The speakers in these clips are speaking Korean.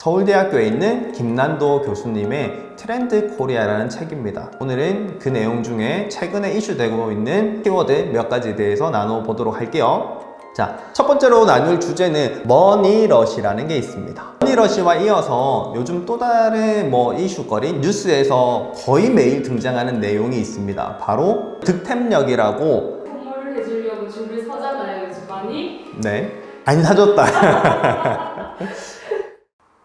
서울대학교에 있는 김난도 교수님의 트렌드 코리아라는 책입니다. 오늘은 그 내용 중에 최근에 이슈되고 있는 키워드 몇 가지에 대해서 나눠보도록 할게요. 자, 첫 번째로 나눌 주제는 머니러시라는 게 있습니다. 머니러시와 이어서 요즘 또 다른 이슈거리 뉴스에서 거의 매일 등장하는 내용이 있습니다. 바로 득템력이라고. 선물을 해주려고 줄을 서잖아요, 요즘 많이. 네, 안 사줬다.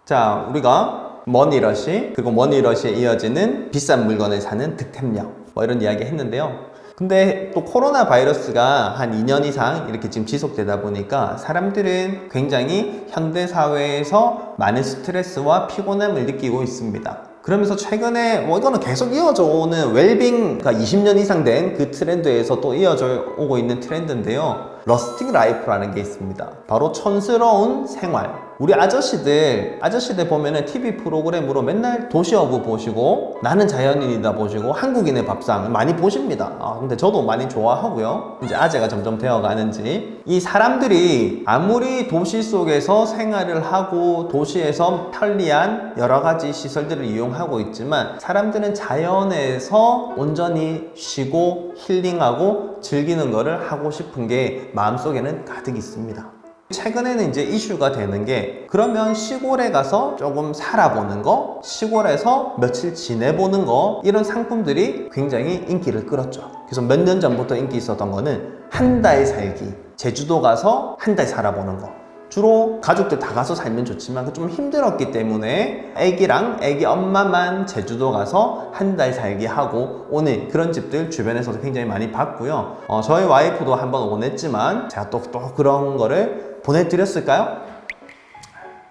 자, 우리가 머니러시, 그리고 머니러시에 이어지는 비싼 물건을 사는 득템력, 이런 이야기 했는데요. 근데 또 코로나 바이러스가 한 2년 이상 이렇게 지금 지속되다 보니까 사람들은 굉장히 현대사회에서 많은 스트레스와 피곤함을 느끼고 있습니다. 그러면서 최근에 이거는 계속 이어져 오는 웰빙가 20년 이상 된 그 트렌드에서 또 이어져 오고 있는 트렌드인데요. 러스팅 라이프라는 게 있습니다. 바로 촌스러운 생활. 우리 아저씨들 보면은 TV 프로그램으로 맨날 도시어부 보시고 나는 자연인이다 보시고 한국인의 밥상 많이 보십니다. 근데 저도 많이 좋아하고요. 이제 아재가 점점 되어가는지 이 사람들이 아무리 도시 속에서 생활을 하고 도시에서 편리한 여러 가지 시설들을 이용하고 있지만 사람들은 자연에서 온전히 쉬고 힐링하고 즐기는 거를 하고 싶은 게 마음속에는 가득 있습니다. 최근에는 이제 이슈가 되는 게 그러면 시골에 가서 조금 살아보는 거, 시골에서 며칠 지내보는 거, 이런 상품들이 굉장히 인기를 끌었죠. 그래서 몇 년 전부터 인기 있었던 거는 한 달 살기, 제주도 가서 한 달 살아보는 거. 주로 가족들 다 가서 살면 좋지만 좀 힘들었기 때문에 애기랑 애기 엄마만 제주도 가서 한 달 살기 하고 오는 그런 집들 주변에서도 굉장히 많이 봤고요. 저희 와이프도 한번 원했지만 제가 또 그런 거를 보내드렸을까요?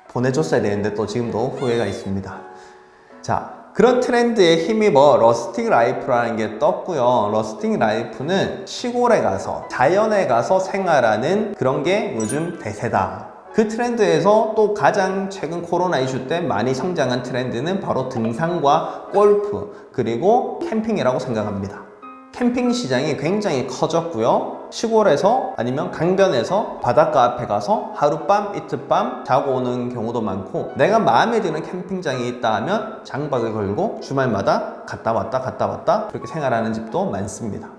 보내줬어야 되는데 또 지금도 후회가 있습니다. 자, 그런 트렌드에 힘입어 러스팅 라이프라는 게 떴고요. 러스팅 라이프는 시골에 가서 자연에 가서 생활하는 그런 게 요즘 대세다. 그 트렌드에서 또 가장 최근 코로나 이슈 때 많이 성장한 트렌드는 바로 등산과 골프 그리고 캠핑이라고 생각합니다. 캠핑 시장이 굉장히 커졌고요. 시골에서 아니면 강변에서 바닷가 앞에 가서 하룻밤 이틀밤 자고 오는 경우도 많고 내가 마음에 드는 캠핑장이 있다 하면 장박을 걸고 주말마다 갔다 왔다 그렇게 생활하는 집도 많습니다.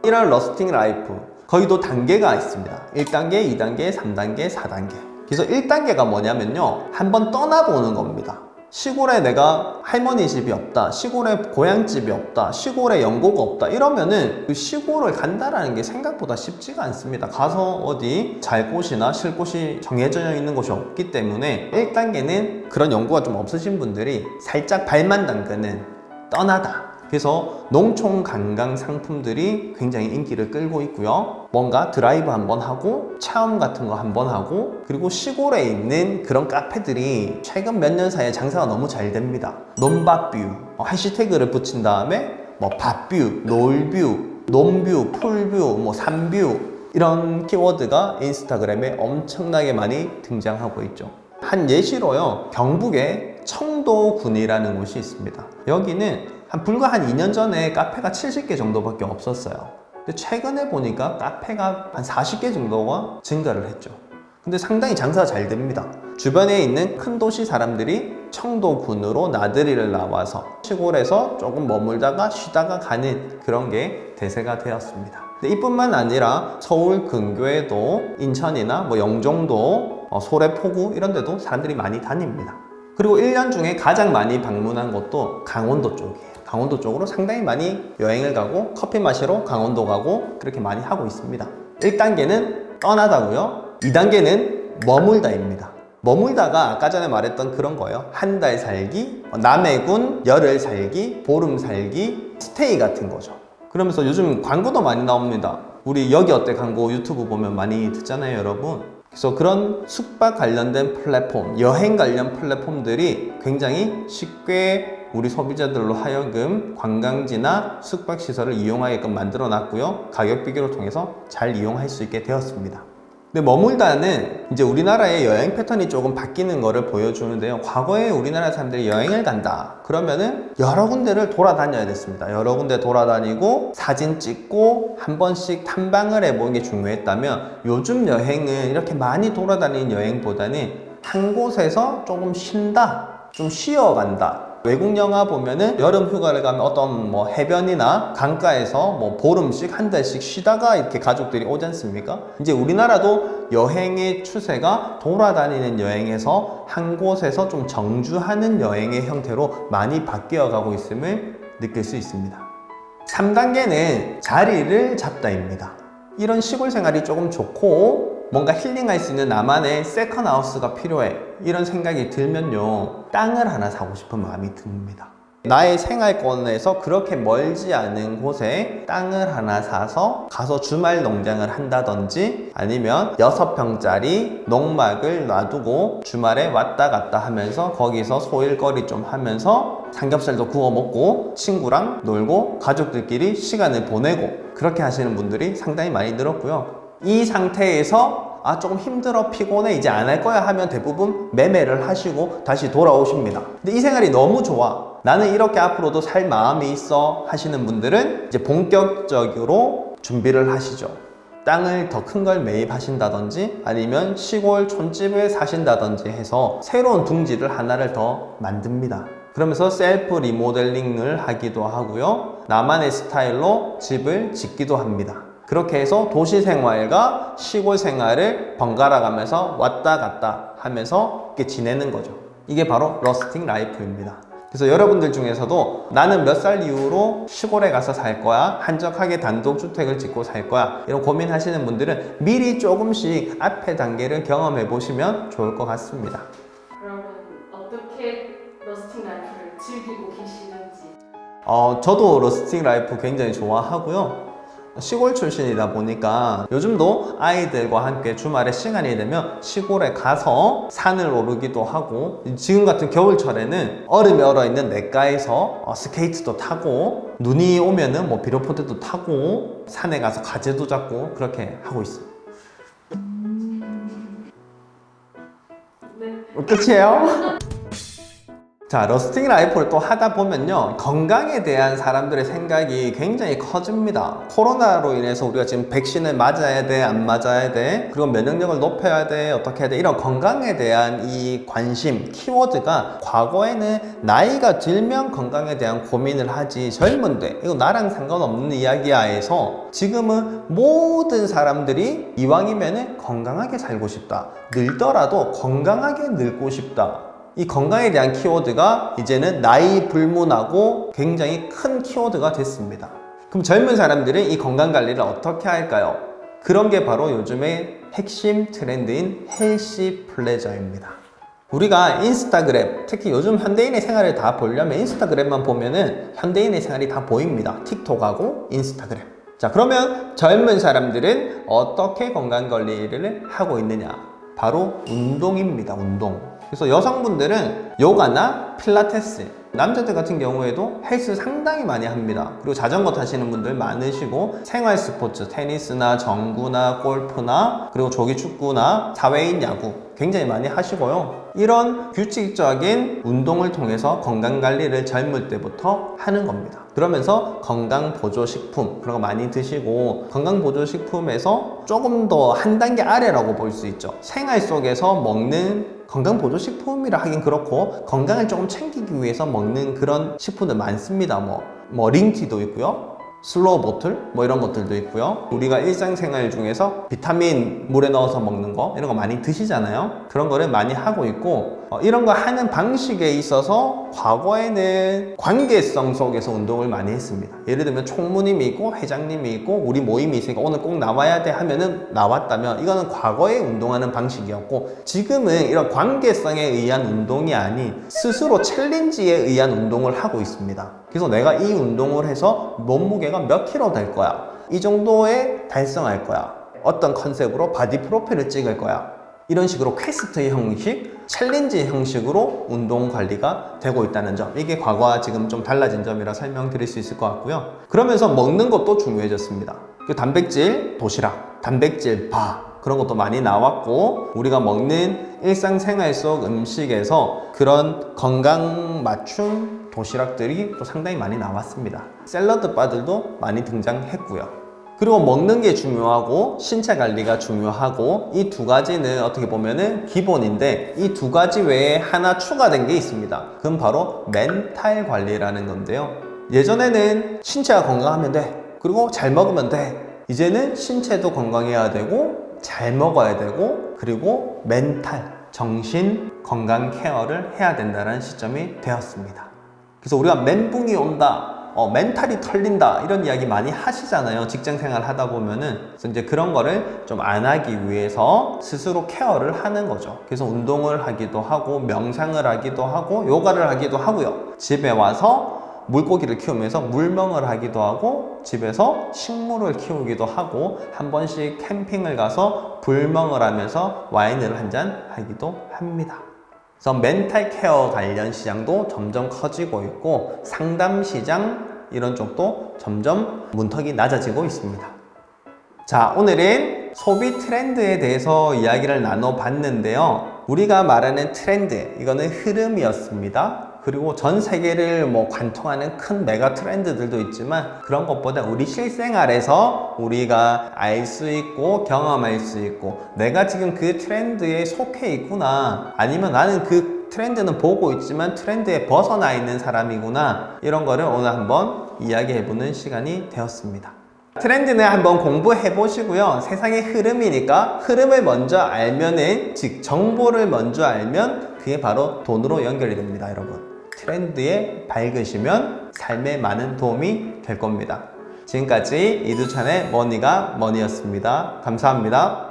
이런 러스팅 라이프 거기도 단계가 있습니다. 1단계, 2단계, 3단계, 4단계. 그래서 1단계가 뭐냐면요, 한번 떠나보는 겁니다. 시골에 내가 할머니 집이 없다, 시골에 고향집이 없다, 시골에 연고가 없다 이러면은 그 시골을 간다라는 게 생각보다 쉽지가 않습니다. 가서 어디 잘 곳이나 쉴 곳이 정해져 있는 곳이 없기 때문에 1단계는 그런 연고가 좀 없으신 분들이 살짝 발만 담그는 떠나다. 그래서 농촌 관광 상품들이 굉장히 인기를 끌고 있고요. 뭔가 드라이브 한번 하고 체험 같은 거 한번 하고 그리고 시골에 있는 그런 카페들이 최근 몇 년 사이에 장사가 너무 잘 됩니다. 논밭뷰 해시태그를 붙인 다음에 밭뷰, 노을뷰, 논뷰, 풀뷰, 산뷰 이런 키워드가 인스타그램에 엄청나게 많이 등장하고 있죠. 한 예시로요, 경북에 청도군이라는 곳이 있습니다. 여기는 불과 한 2년 전에 카페가 70개 정도밖에 없었어요. 근데 최근에 보니까 카페가 한 40개 정도가 증가를 했죠. 근데 상당히 장사가 잘 됩니다. 주변에 있는 큰 도시 사람들이 청도군으로 나들이를 나와서 시골에서 조금 머물다가 쉬다가 가는 그런 게 대세가 되었습니다. 근데 이뿐만 아니라 서울 근교에도 인천이나 영종도, 소래포구 이런 데도 사람들이 많이 다닙니다. 그리고 1년 중에 가장 많이 방문한 곳도 강원도 쪽이에요. 강원도 쪽으로 상당히 많이 여행을 가고 커피 마시러 강원도 가고 그렇게 많이 하고 있습니다. 1단계는 떠나다고요. 2단계는 머물다입니다. 머물다가 아까 전에 말했던 그런 거예요. 한 달 살기, 남해군 열흘 살기, 보름 살기, 스테이 같은 거죠. 그러면서 요즘 광고도 많이 나옵니다. 우리 여기 어때 광고 유튜브 보면 많이 듣잖아요, 여러분. 그래서 그런 숙박 관련된 플랫폼, 여행 관련 플랫폼들이 굉장히 쉽게 우리 소비자들로 하여금 관광지나 숙박시설을 이용하게끔 만들어 놨고요. 가격 비교를 통해서 잘 이용할 수 있게 되었습니다. 근데 머물다는 이제 우리나라의 여행 패턴이 조금 바뀌는 거를 보여주는데요. 과거에 우리나라 사람들이 여행을 간다 그러면은 여러 군데를 돌아다녀야 됐습니다. 여러 군데 돌아다니고 사진 찍고 한 번씩 탐방을 해보는 게 중요했다면 요즘 여행은 이렇게 많이 돌아다니는 여행보다는 한 곳에서 조금 쉰다, 좀 쉬어간다. 외국 영화 보면은 여름 휴가를 가면 어떤 뭐 해변이나 강가에서 뭐 보름씩 한 달씩 쉬다가 이렇게 가족들이 오지 않습니까? 이제 우리나라도 여행의 추세가 돌아다니는 여행에서 한 곳에서 좀 정주하는 여행의 형태로 많이 바뀌어 가고 있음을 느낄 수 있습니다. 3단계는 자리를 잡다입니다. 이런 시골 생활이 조금 좋고 뭔가 힐링할 수 있는 나만의 세컨 하우스가 필요해, 이런 생각이 들면요, 땅을 하나 사고 싶은 마음이 듭니다. 나의 생활권에서 그렇게 멀지 않은 곳에 땅을 하나 사서 가서 주말 농장을 한다든지, 아니면 6평짜리 농막을 놔두고 주말에 왔다 갔다 하면서 거기서 소일거리 좀 하면서 삼겹살도 구워 먹고 친구랑 놀고 가족들끼리 시간을 보내고, 그렇게 하시는 분들이 상당히 많이 늘었고요. 이 상태에서 조금 힘들어, 피곤해, 이제 안 할 거야 하면 대부분 매매를 하시고 다시 돌아오십니다. 근데 이 생활이 너무 좋아, 나는 이렇게 앞으로도 살 마음이 있어 하시는 분들은 이제 본격적으로 준비를 하시죠. 땅을 더 큰 걸 매입하신다든지 아니면 시골 촌집을 사신다든지 해서 새로운 둥지를 하나를 더 만듭니다. 그러면서 셀프 리모델링을 하기도 하고요, 나만의 스타일로 집을 짓기도 합니다. 그렇게 해서 도시 생활과 시골 생활을 번갈아 가면서 왔다 갔다 하면서 이렇게 지내는 거죠. 이게 바로 러스팅 라이프입니다. 그래서 여러분들 중에서도 나는 몇 살 이후로 시골에 가서 살 거야, 한적하게 단독주택을 짓고 살 거야, 이런 고민하시는 분들은 미리 조금씩 앞의 단계를 경험해 보시면 좋을 것 같습니다. 그러면 어떻게 러스팅 라이프를 즐기고 계시는지? 저도 러스팅 라이프 굉장히 좋아하고요. 시골 출신이다 보니까 요즘도 아이들과 함께 주말에 시간이 되면 시골에 가서 산을 오르기도 하고, 지금 같은 겨울철에는 얼음이 얼어있는 냇가에서 스케이트도 타고, 눈이 오면은 뭐 비료포대도 타고 산에 가서 가재도 잡고 그렇게 하고 있어요. 네. 끝이에요? 자, 러스팅 라이프를 또 하다 보면요, 건강에 대한 사람들의 생각이 굉장히 커집니다. 코로나로 인해서 우리가 지금 백신을 맞아야 돼, 안 맞아야 돼, 그리고 면역력을 높여야 돼, 어떻게 해야 돼, 이런 건강에 대한 이 관심, 키워드가 과거에는 나이가 들면 건강에 대한 고민을 하지, 젊은데 이거 나랑 상관없는 이야기야 해서 지금은 모든 사람들이 이왕이면은 건강하게 살고 싶다, 늙더라도 건강하게 늙고 싶다, 이 건강에 대한 키워드가 이제는 나이 불문하고 굉장히 큰 키워드가 됐습니다. 그럼 젊은 사람들은 이 건강 관리를 어떻게 할까요? 그런 게 바로 요즘의 핵심 트렌드인 헬시 플레저입니다. 우리가 인스타그램, 특히 요즘 현대인의 생활을 다 보려면 인스타그램만 보면은 현대인의 생활이 다 보입니다. 틱톡하고 인스타그램. 자, 그러면 젊은 사람들은 어떻게 건강 관리를 하고 있느냐? 바로 운동입니다. 운동. 그래서 여성분들은 요가나 필라테스, 남자들 같은 경우에도 헬스 상당히 많이 합니다. 그리고 자전거 타시는 분들 많으시고, 생활 스포츠, 테니스나 정구나 골프나 그리고 조기 축구나 사회인 야구 굉장히 많이 하시고요. 이런 규칙적인 운동을 통해서 건강관리를 젊을 때부터 하는 겁니다. 그러면서 건강보조식품 그런 거 많이 드시고, 건강보조식품에서 조금 더 한 단계 아래라고 볼 수 있죠. 생활 속에서 먹는 건강보조식품이라 하긴 그렇고, 건강을 조금 챙기기 위해서 먹는 그런 식품들 많습니다. 뭐 링티도 있고요, 슬로우 보틀 뭐 이런 것들도 있고요. 우리가 일상생활 중에서 비타민 물에 넣어서 먹는 거, 이런 거 많이 드시잖아요. 그런 거를 많이 하고 있고, 이런 거 하는 방식에 있어서 과거에는 관계성 속에서 운동을 많이 했습니다. 예를 들면 총무님이 있고 회장님이 있고 우리 모임이 있으니까 오늘 꼭 나와야 돼 하면은 나왔다면, 이거는 과거에 운동하는 방식이었고, 지금은 이런 관계성에 의한 운동이 아닌 스스로 챌린지에 의한 운동을 하고 있습니다. 그래서 내가 이 운동을 해서 몸무게가 몇 킬로 될 거야, 이 정도에 달성할 거야, 어떤 컨셉으로 바디 프로필을 찍을 거야, 이런 식으로 퀘스트 형식, 챌린지 형식으로 운동 관리가 되고 있다는 점, 이게 과거와 지금 좀 달라진 점이라 설명드릴 수 있을 것 같고요. 그러면서 먹는 것도 중요해졌습니다. 단백질 도시락, 단백질 바, 그런 것도 많이 나왔고, 우리가 먹는 일상생활 속 음식에서 그런 건강 맞춤 도시락들이 또 상당히 많이 나왔습니다. 샐러드 바들도 많이 등장했고요. 그리고 먹는 게 중요하고 신체 관리가 중요하고 이 두 가지는 어떻게 보면은 기본인데 이 두 가지 외에 하나 추가된 게 있습니다. 그건 바로 멘탈 관리라는 건데요. 예전에는 신체가 건강하면 돼. 그리고 잘 먹으면 돼. 이제는 신체도 건강해야 되고 잘 먹어야 되고 그리고 멘탈, 정신 건강 케어를 해야 된다는 시점이 되었습니다. 그래서 우리가 멘붕이 온다. 멘탈이 털린다 이런 이야기 많이 하시잖아요. 직장 생활 하다 보면은. 그래서 이제 그런 거를 좀 안 하기 위해서 스스로 케어를 하는 거죠. 그래서 운동을 하기도 하고 명상을 하기도 하고 요가를 하기도 하고요. 집에 와서 물고기를 키우면서 물멍을 하기도 하고 집에서 식물을 키우기도 하고 한 번씩 캠핑을 가서 불멍을 하면서 와인을 한 잔 하기도 합니다. 그래서 멘탈 케어 관련 시장도 점점 커지고 있고 상담 시장 이런 쪽도 점점 문턱이 낮아지고 있습니다. 자, 오늘은 소비 트렌드에 대해서 이야기를 나눠봤는데요. 우리가 말하는 트렌드, 이거는 흐름이었습니다. 그리고 전 세계를 관통하는 큰 메가 트렌드들도 있지만 그런 것보다 우리 실생활에서 우리가 알 수 있고 경험할 수 있고 내가 지금 그 트렌드에 속해 있구나 아니면 나는 그 트렌드는 보고 있지만 트렌드에 벗어나 있는 사람이구나 이런 거를 오늘 한번 이야기해보는 시간이 되었습니다. 트렌드는 한번 공부해 보시고요. 세상의 흐름이니까 흐름을 먼저 알면은 즉 정보를 먼저 알면 그게 바로 돈으로 연결이 됩니다, 여러분. 트렌드에 밝으시면 삶에 많은 도움이 될 겁니다. 지금까지 이두찬의 머니가 머니였습니다. 감사합니다.